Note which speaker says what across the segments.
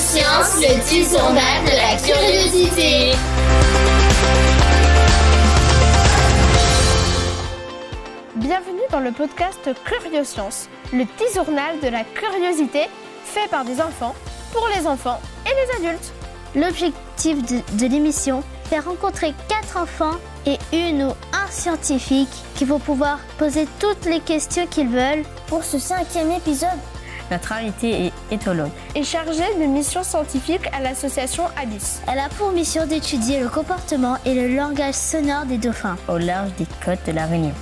Speaker 1: Curioscience, le petit journal de la curiosité.
Speaker 2: Bienvenue dans le podcast Curioscience, le petit journal de la curiosité fait par des enfants, pour les enfants et les adultes.
Speaker 3: L'objectif de l'émission, faire rencontrer 4 enfants et une ou un scientifique qui vont pouvoir poser toutes les questions qu'ils veulent.
Speaker 4: Pour ce 5e épisode,
Speaker 5: notre invité est éthologue
Speaker 2: et chargé de mission scientifique à l'association Abyss.
Speaker 3: Elle a pour mission d'étudier le comportement et le langage sonore des dauphins
Speaker 5: au large des côtes de la Réunion.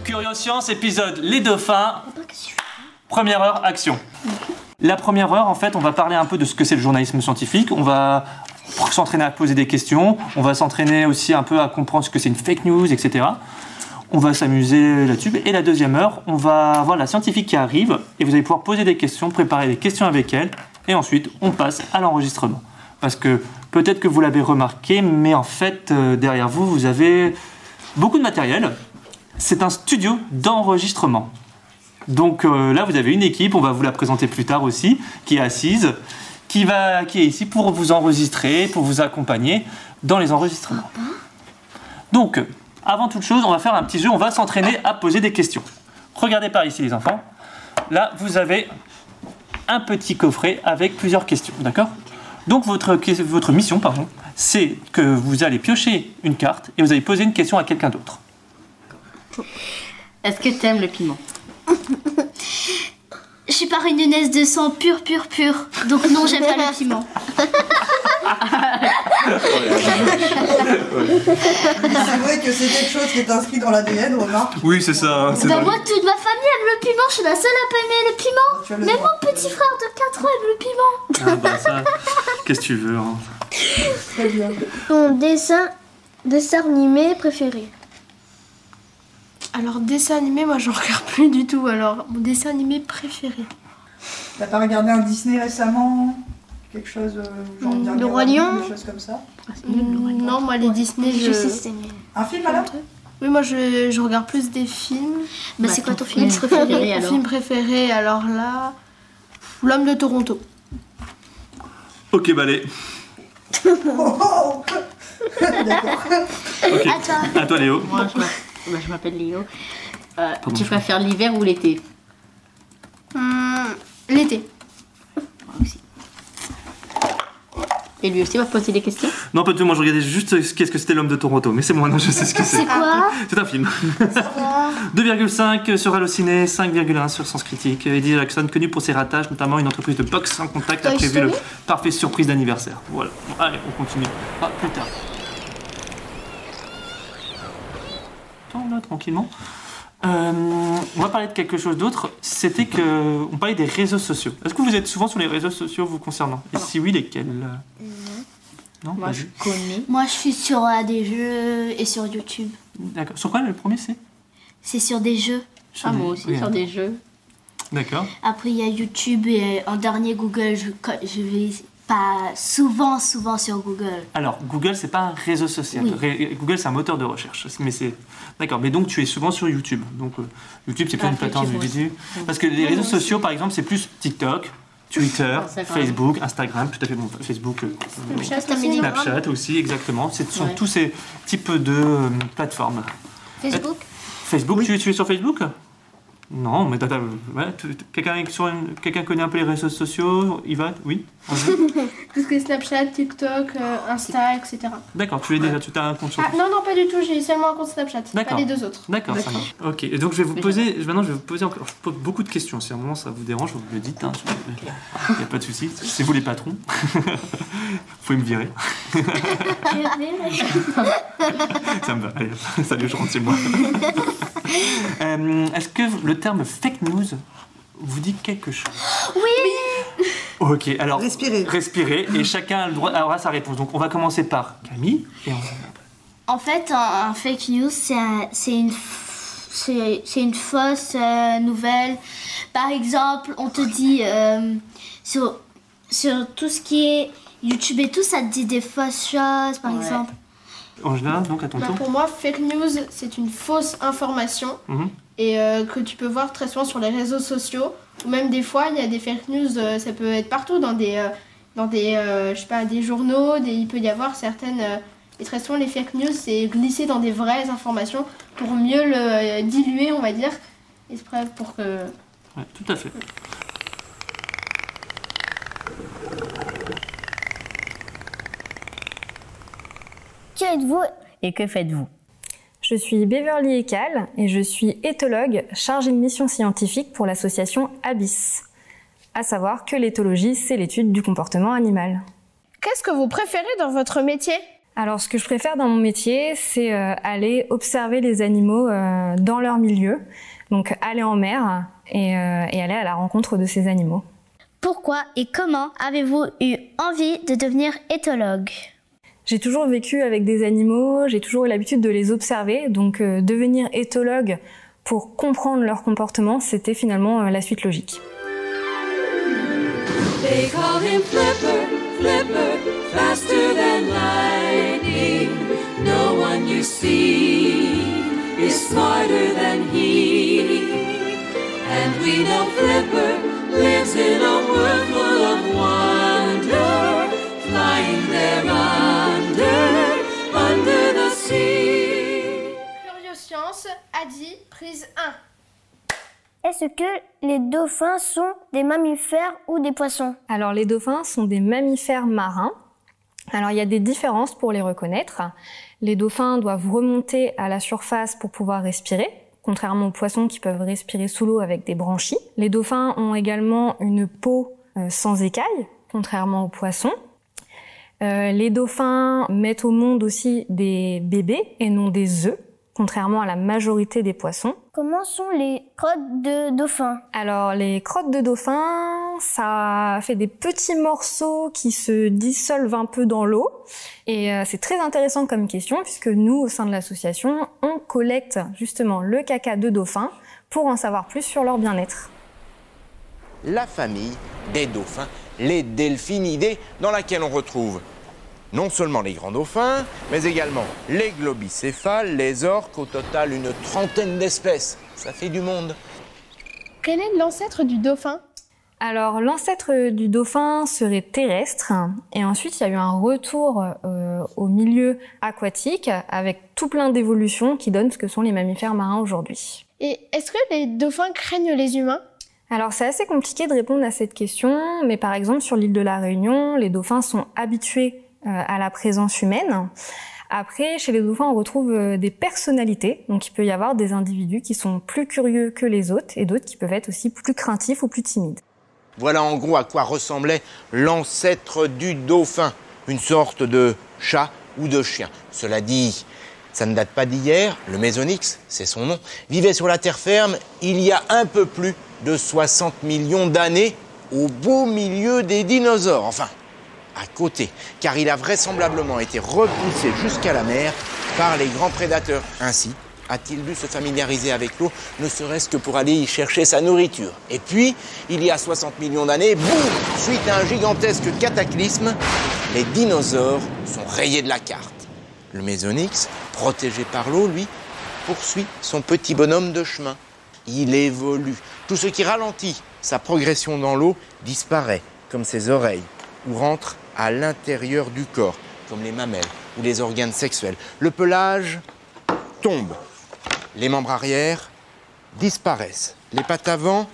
Speaker 6: Curioscience, épisode Les dauphins. Première heure, action. La première heure, en fait, on va parler un peu de ce que c'est le journalisme scientifique. On va s'entraîner à poser des questions. On va s'entraîner aussi un peu à comprendre ce que c'est une fake news, etc. On va s'amuser là-dessus. Et la deuxième heure, on va avoir la scientifique qui arrive et vous allez pouvoir poser des questions, préparer des questions avec elle. Et ensuite, on passe à l'enregistrement. Parce que peut-être que vous l'avez remarqué, mais en fait, derrière vous, vous avez beaucoup de matériel. C'est un studio d'enregistrement. Donc là, vous avez une équipe, on va vous la présenter plus tard aussi, qui est assise, qui est ici pour vous enregistrer, pour vous accompagner dans les enregistrements. Donc, avant toute chose, on va faire un petit jeu, on va s'entraîner à poser des questions. Regardez par ici les enfants. Là, vous avez un petit coffret avec plusieurs questions, d'accord ? Donc votre mission, c'est que vous allez piocher une carte et vous allez poser une question à quelqu'un d'autre.
Speaker 5: Est-ce que tu aimes le piment ?
Speaker 3: Je suis pas réunionnaise de sang pur. Donc non, j'aime pas le piment.
Speaker 7: C'est vrai que c'est quelque chose qui est inscrit dans l'ADN, remarque.
Speaker 6: Oui, c'est ça.
Speaker 3: Moi, toute ma famille aime le piment, je suis la seule à pas aimer le piment. Même mon petit frère de 4 ans aime le piment.
Speaker 6: Ah bah ça, qu'est-ce que tu veux, hein.
Speaker 7: Très bien.
Speaker 4: ton dessin animé préféré?
Speaker 2: Alors, dessin animé, moi, j'en regarde plus du tout. Alors, mon dessin animé préféré.
Speaker 7: T'as pas regardé un Disney récemment? Quelque chose, genre
Speaker 4: Le Roi Lion?
Speaker 7: des choses comme ça?
Speaker 2: Non, moi, les Disney,
Speaker 4: Je sais, c'est
Speaker 7: Un film alors?
Speaker 2: Oui, moi, je regarde plus des films.
Speaker 3: Bah, c'est quoi ton film préféré?
Speaker 2: Mon film préféré, alors là... L'homme de Toronto.
Speaker 6: Ok, bah allez.
Speaker 7: Oh D'accord.
Speaker 6: Ok. À toi, Léo.
Speaker 5: Moi, je m'appelle Léo. Tu préfères l'hiver ou l'été ?
Speaker 2: L'été.
Speaker 5: Moi aussi. Et lui aussi va poser des questions ?
Speaker 6: Non, pas du tout, moi je regardais juste qu'est-ce que c'était l'homme de Toronto, mais c'est moi, non, je sais ce que c'est.
Speaker 3: C'est quoi?
Speaker 6: C'est un film. 2,5 sur Allociné, 5,1 sur Sens Critique. Eddie Jackson, connu pour ses ratages, notamment une entreprise de boxe sans contact, a prévu le parfait surprise d'anniversaire. Voilà. Bon, allez, on continue. Plus tard. Attends, là, tranquillement. On va parler de quelque chose d'autre. C'était que on parlait des réseaux sociaux. Est-ce que vous êtes souvent sur les réseaux sociaux vous concernant? Et si oui, lesquels? Non.
Speaker 5: Moi, je connais.
Speaker 3: Moi, je suis sur des jeux et sur YouTube.
Speaker 6: D'accord. Sur quoi le premier c'est?
Speaker 3: C'est sur des jeux.
Speaker 5: Moi aussi, sur des jeux.
Speaker 6: D'accord.
Speaker 3: Après, il y a YouTube et en dernier Google. Je vais pas souvent sur Google.
Speaker 6: Alors, Google, c'est pas un réseau social.
Speaker 3: Oui.
Speaker 6: Google, c'est un moteur de recherche. Mais c'est... D'accord, mais donc tu es souvent sur YouTube. Donc, YouTube, c'est plus une plateforme de vidéo. Parce que les réseaux sociaux, par exemple, c'est plus TikTok, Twitter, Facebook, Instagram, tout à fait bon, Facebook, Snapchat aussi, exactement. Ce sont tous ces types de plateformes.
Speaker 3: Facebook?
Speaker 6: Facebook, oui. Tu es sur Facebook? Non, mais quelqu'un connaît un peu les réseaux sociaux? Yvan? Oui?
Speaker 2: Tout ce que Snapchat, TikTok, Insta, etc.
Speaker 6: D'accord, tu as un compte sur
Speaker 2: Non, pas du tout, j'ai seulement un compte Snapchat, pas les deux autres.
Speaker 6: D'accord, ça marche. Ok, et donc maintenant je vais vous poser encore beaucoup de questions. Si à un moment ça vous dérange, vous me le dites, hein, il n'y a pas de souci. C'est vous les patrons. Vous pouvez me virer. Ça me va, allez, salut, je rentre chez moi. Est-ce que le terme fake news vous dit quelque chose?
Speaker 3: Oui.
Speaker 6: Ok, alors
Speaker 7: Respirez.
Speaker 6: Et chacun aura sa réponse. Donc on va commencer par Camille et
Speaker 3: En fait, un fake news, c'est une fausse nouvelle. Par exemple, on te dit sur tout ce qui est YouTube et tout, ça te dit des fausses choses, par exemple.
Speaker 6: Angela, donc à ton tour.
Speaker 2: Pour moi, fake news, c'est une fausse information et que tu peux voir très souvent sur les réseaux sociaux Ou même des fois, il y a des fake news, ça peut être partout, dans des je sais pas, des journaux, il peut y avoir certaines... et très souvent, les fake news, c'est glisser dans des vraies informations pour mieux le diluer, on va dire. Exprès pour que...
Speaker 6: Ouais, tout à fait.
Speaker 4: Qui êtes-vous
Speaker 8: Et que faites-vous?
Speaker 9: Je suis Beverly Ekal et je suis éthologue chargée de mission scientifique pour l'association Abyss. À savoir que l'éthologie, c'est l'étude du comportement animal.
Speaker 2: Qu'est-ce que vous préférez dans votre métier?
Speaker 9: Alors, ce que je préfère dans mon métier, c'est aller observer les animaux dans leur milieu. Donc, aller en mer et aller à la rencontre de ces animaux.
Speaker 3: Pourquoi et comment avez-vous eu envie de devenir éthologue?
Speaker 9: J'ai toujours vécu avec des animaux, j'ai toujours eu l'habitude de les observer, donc devenir éthologue pour comprendre leur comportement, c'était finalement la suite logique.
Speaker 10: They call him Flipper, Flipper, faster than lightning. No one you see is smarter than he. And we know Flipper lives in a world full of wonder, flying there under the sea.
Speaker 2: Curioscience a dit prise 1.
Speaker 4: Est-ce que les dauphins sont des mammifères ou des poissons?
Speaker 9: Alors les dauphins sont des mammifères marins. Alors il y a des différences pour les reconnaître. Les dauphins doivent remonter à la surface pour pouvoir respirer, contrairement aux poissons qui peuvent respirer sous l'eau avec des branchies. Les dauphins ont également une peau sans écailles, contrairement aux poissons. Les dauphins mettent au monde aussi des bébés et non des œufs, contrairement à la majorité des poissons.
Speaker 4: Comment sont les crottes de dauphin?
Speaker 9: Alors les crottes de dauphin, ça fait des petits morceaux qui se dissolvent un peu dans l'eau. Et c'est très intéressant comme question puisque nous, au sein de l'association, on collecte justement le caca de dauphin pour en savoir plus sur leur bien-être.
Speaker 11: La famille des dauphins, les delphinidés, dans laquelle on retrouve non seulement les grands dauphins, mais également les globicéphales, les orques, au total une trentaine d'espèces. Ça fait du monde.
Speaker 2: Quel est l'ancêtre du dauphin?
Speaker 9: Alors l'ancêtre du dauphin serait terrestre et ensuite il y a eu un retour au milieu aquatique avec tout plein d'évolutions qui donnent ce que sont les mammifères marins aujourd'hui.
Speaker 2: Et est-ce que les dauphins craignent les humains?
Speaker 9: Alors c'est assez compliqué de répondre à cette question, mais par exemple sur l'île de la Réunion, les dauphins sont habitués à la présence humaine. Après, chez les dauphins, on retrouve des personnalités. Donc, il peut y avoir des individus qui sont plus curieux que les autres et d'autres qui peuvent être aussi plus craintifs ou plus timides.
Speaker 11: Voilà en gros à quoi ressemblait l'ancêtre du dauphin, une sorte de chat ou de chien. Cela dit, ça ne date pas d'hier, le Mésonyx, c'est son nom, vivait sur la terre ferme il y a un peu plus de 60 millions d'années, au beau milieu des dinosaures, enfin, à côté, car il a vraisemblablement été repoussé jusqu'à la mer par les grands prédateurs. Ainsi a-t-il dû se familiariser avec l'eau, ne serait-ce que pour aller y chercher sa nourriture. Et puis, il y a 60 millions d'années, boum, suite à un gigantesque cataclysme, les dinosaures sont rayés de la carte. Le Mésonyx, protégé par l'eau, lui, poursuit son petit bonhomme de chemin. Il évolue. Tout ce qui ralentit sa progression dans l'eau disparaît, comme ses oreilles, ou rentre à l'intérieur du corps, comme les mamelles ou les organes sexuels. Le pelage tombe. Les membres arrière disparaissent. Les pattes avant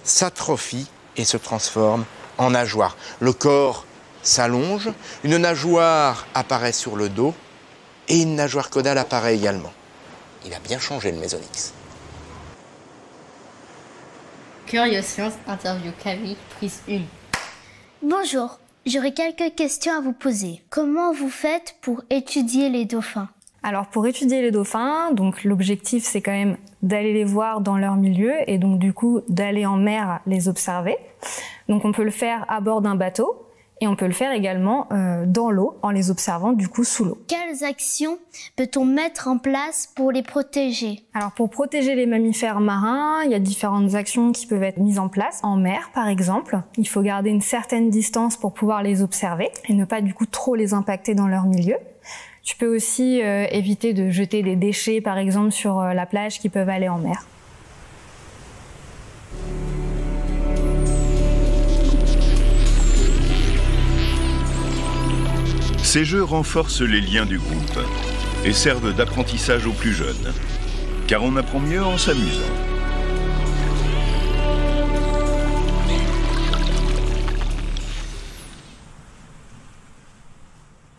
Speaker 11: s'atrophient et se transforment en nageoires. Le corps s'allonge, une nageoire apparaît sur le dos et une nageoire caudale apparaît également. Il a bien changé le Mésonyx.
Speaker 5: Curioscience, interview Camille, prise 1.
Speaker 3: Bonjour, j'aurais quelques questions à vous poser. Comment vous faites pour étudier les dauphins?
Speaker 9: Alors pour étudier les dauphins, donc l'objectif c'est quand même d'aller les voir dans leur milieu et donc du coup d'aller en mer les observer. Donc on peut le faire à bord d'un bateau et on peut le faire également dans l'eau en les observant du coup sous l'eau.
Speaker 3: Quelles actions peut-on mettre en place pour les protéger?
Speaker 9: Alors pour protéger les mammifères marins, il y a différentes actions qui peuvent être mises en place. En mer par exemple, il faut garder une certaine distance pour pouvoir les observer et ne pas du coup trop les impacter dans leur milieu. Tu peux aussi éviter de jeter des déchets, par exemple, sur la plage qui peuvent aller en mer.
Speaker 8: Ces jeux renforcent les liens du groupe et servent d'apprentissage aux plus jeunes, car on apprend mieux en s'amusant.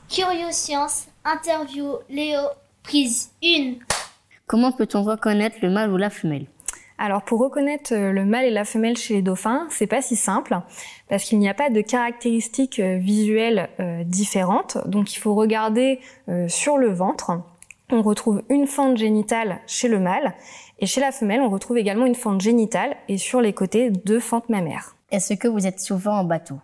Speaker 3: Curioscience, interview, Léo, prise 1.
Speaker 5: Comment peut-on reconnaître le mâle ou la femelle?
Speaker 9: Alors pour reconnaître le mâle et la femelle chez les dauphins, c'est pas si simple parce qu'il n'y a pas de caractéristiques visuelles différentes. Donc il faut regarder sur le ventre. On retrouve une fente génitale chez le mâle et chez la femelle, on retrouve également une fente génitale et sur les côtés 2 fentes mammaires.
Speaker 5: Est-ce que vous êtes souvent en bateau?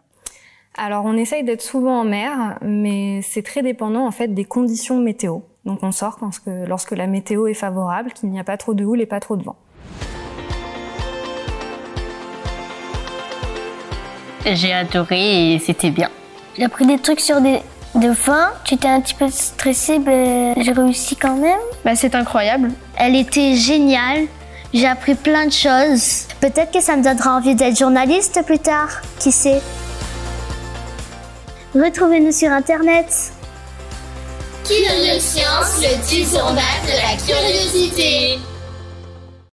Speaker 9: Alors on essaye d'être souvent en mer, mais c'est très dépendant en fait des conditions météo. Donc on sort lorsque la météo est favorable, qu'il n'y a pas trop de houle et pas trop de vent.
Speaker 5: J'ai adoré et c'était bien.
Speaker 4: J'ai appris des trucs sur des dauphins. Tu étais un petit peu stressée, mais j'ai réussi quand même.
Speaker 2: C'est incroyable.
Speaker 3: Elle était géniale. J'ai appris plein de choses. Peut-être que ça me donnera envie d'être journaliste plus tard. Qui sait? Retrouvez-nous sur Internet.
Speaker 1: Curioscience, le petit journal de la curiosité.